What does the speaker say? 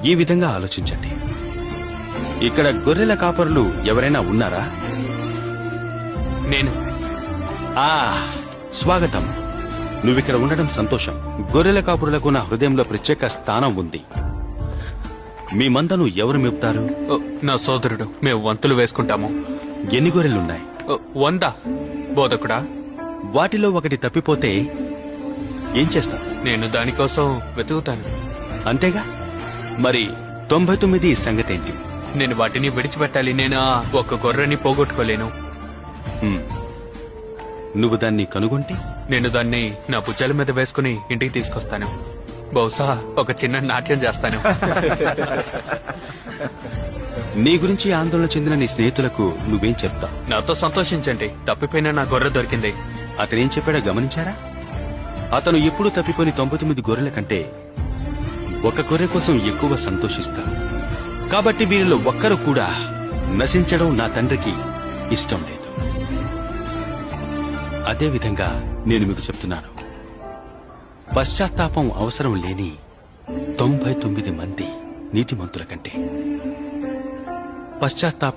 ఈ విధంగా ఆలోచించండి. ఇక్కడ గొర్రెల కాపరులు ఎవరైనా ఉన్నారా? నేను. స్వాగతం. నువ్విక్కడ ఉండడం సంతోషం. గొర్రెల కాపురులకు నా హృదయంలో ప్రత్యేక స్థానం ఉంది. మీ మందను ఎవరు మేపుతారు? నా సోదరుడు. మేము వంతులు వేసుకుంటాము. ఎన్ని గొర్రెలున్నాయి? 100. బోధకుడా, వాటిలో ఒకటి తప్పిపోతే ఏం చేస్తావు? నేను దానికోసం వెతుకుతాను. అంతేగా? మరి 99 సంగతేంటి? నేను వాటిని విడిచిపెట్టాలి. నేను ఒక గొర్రెని పోగొట్టుకోలేను. నువ్వు దాన్ని కనుగొంటే నేను దాన్ని నా భుజాల మీద వేసుకుని ఇంటికి తీసుకొస్తాను. బహుశా ఒక చిన్న నాట్యం చేస్తాను. నీ గురించి ఆందోళన చెందిన నీ స్నేహితులకు నువ్వేం చెప్తావు? నాతో సంతోషించండి, తప్పిపోయిన నా గొర్రె దొరికింది. అతనేం చెప్పాడో గమనించారా? అతను ఎప్పుడు తప్పిపోయిన 99 గొర్రెల కంటే ఒక గొర్రె కోసం ఎక్కువ సంతోషిస్తాడు. కాబట్టి వీరిలో ఒక్కరు కూడా నశించడం నా తండ్రికి ఇష్టం లేదు. అదేవిధంగా నేను మీకు చెప్తున్నాను, పశ్చాత్తాపం అవసరం లేని 99 మంది నీతిమంతుల కంటే పశ్చాత్తాప